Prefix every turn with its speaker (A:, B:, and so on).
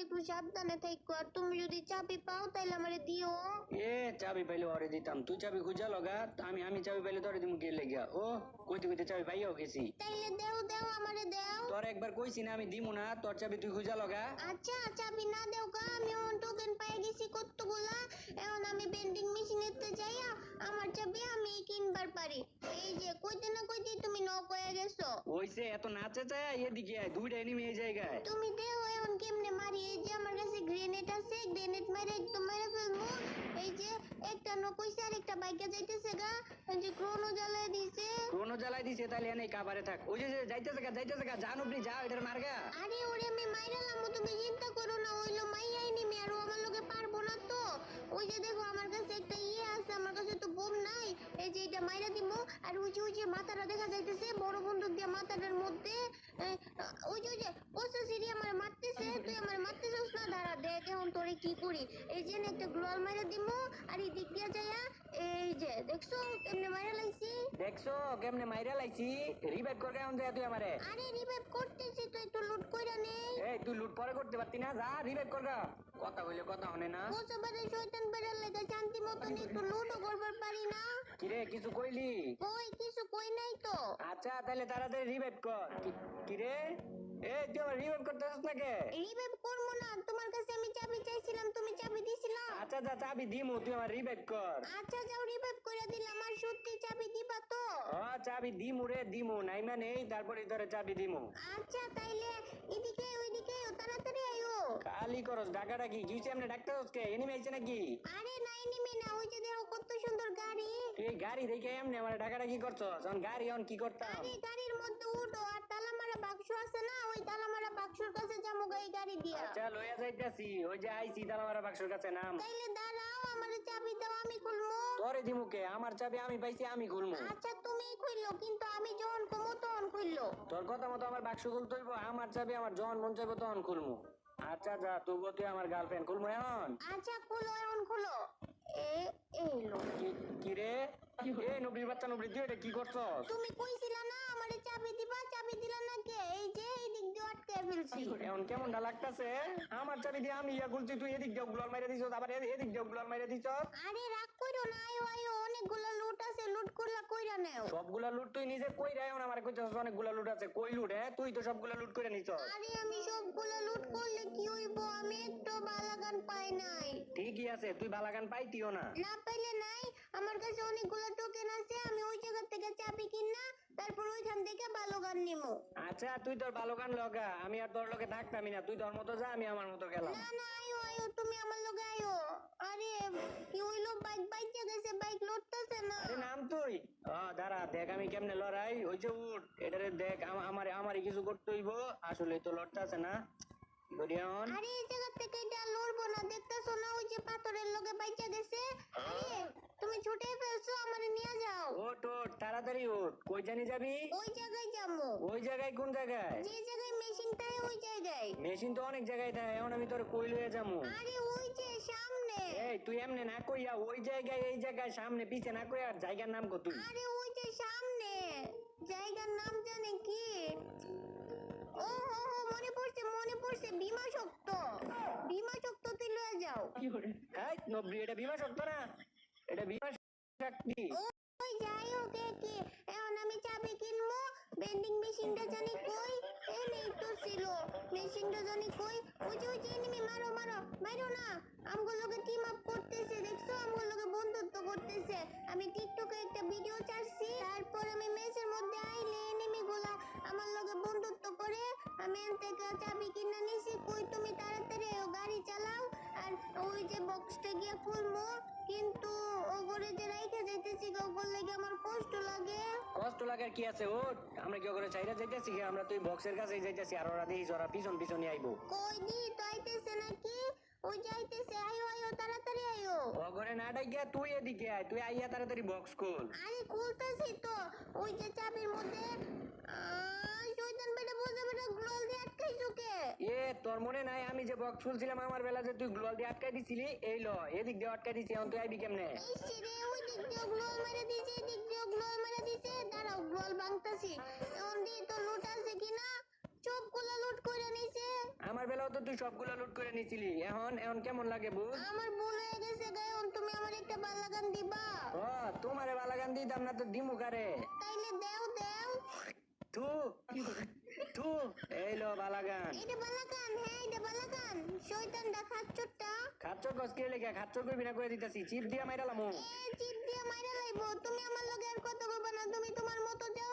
A: একটু সাবধানে থাকো। আর তুমি যদি চাবি পাও তাহলে আমারে দিও।
B: এ চাবি পাইলে ওরে দিতাম, তুই চাবি খুঁজা লগা, আমি চাবি পাইলে তোরে দিমু কে লেগা। ও কইতে কইতে চাবি পাইয়াও গেছি।
A: তাইলে দেও দেও আমারে দেও।
B: তোর একবার কইছি না আমি দিমু না, তোর চাবি তুই খুঁজা লগা।
A: আচ্ছা চাবি না দেও গা, আমি টোকেন পেয়ে গেছি কতগুলা। এখন আমি বেন্ডিং মেশিনেতে যাইয়া আমার চাবি আমি কিনবার পারি। এই যে কইতে না কইতে তুমি নক হয়ে গেছো।
B: ওইসে এত নাচে চায় এদিকে আয়, দুইটা এনিমি এই জায়গায়।
A: তুমি দেও এখন কেমনে মারি। এই যে আমার কাছে গ্রেনেড আছে, গ্রেনেড মেরে একদম মেরে ফেলবো। এই যে একটা নক হইছে আর একটা বাইকে যাইতেছে গা। এই যে ক্রোনো জ্বালায় দিছে।
B: ক্রোনো জ্বালাই দিছে, তাহলে এনে কাবারে থাক। ওই যে যাইতেছে গা জান উপরি যা, এটার মার্গা।
A: আরে ওরে আমি মাইরালাম, তুমি চিন্তা করো না। হইলো মাইয়াই নিমি আর ও আমার লগে পারবো না তো। ওই যে দেখো আমার কাছে একটা আছে, আমার কাছে তো বোম নাই। এই যে এটা মাইরা দিমু। আর ওই যে মাথাটা দেখা যাইতেছে বড় বন্দুক দিয়ে মাথাটার মধ্যে। ওই যে ওসে সিরি আমার মারতেছে, তুই আমার মারতেছস না। দাঁড়া দেখ এখন তোরে কি করি। এই যে একটা গ্লোয়াল মাইরা দিমু। আর এই দিক দিয়া যাইয়া এই যে দেখছো কেমনে মাইরা লাইছি।
B: দেখছো কেমনে মাইরা লাইছি। রিভাইভ করে কেমন যায় তুই আমারে।
A: আরে রিভাইভ করতেছি তো, একটু লুট কইরা নেই।
B: এই তুই লুট পরে করতে পারতি না, যা রিভাইভ কর গা। কথা হইলে কথা হনে না।
A: কোসবারে শয়তান বেড়ার লাগা শান্তি মতন একটু লুটও করবার পারি না।
B: কিরে কিছু কইলি?
A: কই কিছু কই নাই তো।
B: আচ্ছা তাহলে তাড়াতাড়ি রিভাইভ কর। কিরে এই তুই আমার রিভাইভ করতেছিস না কে?
A: রিভাইভ করবো না, তোমার কাছে আমি চাবি চাইছিলাম, তুমি চাবি দিছিলা।
B: আচ্ছা যা চাবি দিমু, তুই আমার রিভাইভ কর।
A: আচ্ছা যাও রিভাইভ করে দিলাম। আর সত্যি চাবি দিবা তো?
B: চাবি দিমু রে দিমু, নাই মানে তারপরে ধরে চাবি দিমু।
A: আচ্ছা তাইলে এদিকে ওইদিকে তাড়াতাড়ি আইও।
B: কালি করস ডাকাডাকি কি হইছে? এমনি ডাকতে হচ্ছে এনিমি আইছে নাকি?
A: আরে নাই নিমি না, ওই যে দেখো কত সুন্দর গাড়ি।
B: তুই এই গাড়ি দেখে এমনি আমার ডাকাডাকি করছস? যখন গাড়ি অন কি করতাম?
A: আরে গাড়ির মধ্যে উঠো, আর তালা মারা বাক্স আছে না, ওই তালা মারা বাক্সর কাছে যাবো এই গাড়ি দিয়া।
B: আচ্ছা লইয়া যাইতাছি, ওই যে আইছি তালামারা বাক্সের কাছে নাম।
A: তাইলে দাঁড়াও, আমার চাবি দাও আমি খুলবো।
B: তোরে দিমুকে, আমার চাবি আমি পাইছি আমি খুলমু।
A: আচ্ছা তুমি খুললো, কিন্তু আমি যখন কমো তখন খুললো।
B: তোর কথা মতো আমার বাক্স খুলতে হইব, আমার চাবি আমার যখন মন চাইবো তখন খুলমু। আচ্ছা যা তুই আমার গার্লফ্রেন্ড খুলমু এখন।
A: আচ্ছা খুলো, এখন খুলো। এলো।
B: কি রে এই নবীর বাচ্চা নবী, তুই এটা কি করছস?
A: তুমি কইছিলা না আমারে চাবি দিবা, চাবি দিলা না কে? এই যে এই দিক দিয়ে আটকে ফেলছি।
B: এখন কেমনটা লাগতাছে? আমার চাবি দিয়ে আমি ইয়া খুলছি, তুই এদিক দিয়ে গুলাল মাইরা দিছস, আবার এদিক দিয়ে গুলাল মাইরা দিছস।
A: আরে রাগ কইরো না, আয়ো আয়ো, অনেকগুলো লুট আছে, লুট করলা কইরা নেও।
B: সবগুলা লুট তুই নিজে কইরা এখন আমার কইছস অনেকগুলা লুট আছে। কই লুট? তুই তো সবগুলা লুট করে নিছস।
A: আরে আমি সবগুলো লুট করলে কি হইব? আমি একটু বালাগান পাই নাই।
B: ঠিকই আছে, তুই বালাগান পাইতিও না।
A: না পাইলে নাই, আমার কাছে অনেকগুলো টোকেন আছে। আমি ওই জায়গা থেকে চাবি কিনা তারপর ওইখান থেকে বালাগান নিমু।
B: আচ্ছা তুই তোর বালগান লগা, আমি আর তোর লগে থাকতামই না। তুই তোর মতো যা, আমি আমার মতো গেলাম।
A: না না আয়ো আয়ো, তুমি আমার লগে আয়ো। আরে কি হইলো, বাইক গেছে, বাইক লড়তেছে না।
B: আরে নাম তুই। দাঁড়া দেখ আমি কেমনে লড়াই। ওই যে উঠ, এটারে দেখ আমারই কিছু করতে হইব। আসলে তো লড়তে আছে না গরিয়ন।
A: আরে এই জায়গা থেকে এটা লড়বো না, দেখতেছো না ওই যে পাথরের লগে বাইচা গেছে। আরে তুমি ছুটে ফেলছো, আমারে নিয়ে যাও।
B: ওঠ তাড়াতাড়ি ওঠ। কই জানি যাবি?
A: ওই জায়গায় যাবো।
B: ওই জায়গায়? কোন জায়গায়?
A: যে জায়গায় মেশিনটা ওই জায়গায়।
B: মেশিন তো অনেক জায়গায় থাকে, এখন আমি তোর কই লইয়া যাবো?
A: আরে ওই যে সামনে।
B: এই তুই এমনে না কইয়া ওই জায়গায় এই জায়গায় সামনে পিছে না কইয়া আর জায়গার নাম কত?
A: আরে ওই যে সামনে, জায়গার নাম জানে কি? ও হো হো, মনে পড়ছে, ভীমা শক্ত। ভীমা শক্ত তুই লয়ে যাও।
B: নব্বই, এটা বিমা শক্ত না, এটা বিমা শক্তি।
A: ওই যাই হোক কি, এখন আমি চাবি কিনবো। বেন্ডিং মেশিনটা জানি কই? এই নেই তো ছিল, মেশিনটা জানি কই? ওই যে এনিমি, মারো না। আমগুলোকে টিম আপ করতেছে, দেখছো? আমগুলোকে বন্ধুত্ব করতেছে। আমি টিকটকে একটা ভিডিও ছাড়ছি, তারপর আমি ম্যাচের মধ্যে আইলে এনিমি গুলা আমার লগে বন্ধুত্ব করে। আমি এন থেকে চাবি কিনে নিছি। কই তুমি তাড়াতাড়ি গাড়ি চালাও, আর ওই যে বক্সটা গিয়ে খুলবো। কিন্তু ওগরে যে রাইখে যাইতেছি, ওগর লাগে আমার কষ্ট লাগে।
B: কষ্ট লাগার কি আছে? ওঠ, আমরা কি করে চাইরা যাইতেছি? আমরা তুই বক্সের কাছে যাইতেছি, আর ওরা দেখিস ওরা পিছনে আইবো।
A: কই দি তো আইতেছে নাকি? ওই যাইতেছে, আয়ো আয়ো তাড়াতাড়ি আয়ো।
B: ওগরে না ডাইগা তুই এদিকে আয়, তুই আইয়া তাড়াতাড়ি বক্স খোল।
A: আরে খুলতেছি তো। ওই যে চাবির মধ্যে শয়তান বেটা বোঝা বেটা গ্লোল দিয়ে আটকাইছো কে?
B: তোর মনে নাই আমি যে বক্স খুলছিলাম আমার বেলা, যে তুই গ্লোয়াল দিয়ে আটকাই দিছিলি? এই ল এদিক দিয়ে আটকাই দিছি, এখন তুই আইবি কেমনে?
A: ইসি রে, ওই দিক দিয়ে গ্লোল মেরে দিছে, এদিক দিয়ে গ্লোল মেরে দিছে। দাঁড়াও গ্লোল ভাঙতাছি। এখন দি তো লুট আছে কিনা। সবগুলা লুট করে নিছে।
B: আমার বেলাও তো তুই সবগুলা লুট করে নিছিলি, এখন এখন কেমন লাগে বুঝ?
A: আমার ভুল হয়ে গেছে গায়ন, তুমি আমার একটা বালাগান দিবা?
B: ও তোমারে বালাগান দিতাম না তো দিমু কারে?
A: তাইলে দেও দেও।
B: তু তু এই লো বালাগান।
A: এটা বালাগান, হ্যাঁ এটা বালাগান। শয়তানটা খাচ্চরটা।
B: খাচ্চর কস কে লেগে? খাচ্চর কইবি না কইয়া দিতাছি, চিপ দিয়া মাইরালামু।
A: চিপ দিয়ে মাইরা লাইবো। তুমি আমার লগে আর কথা বলবা না, তুমি তোমার মতো যাও।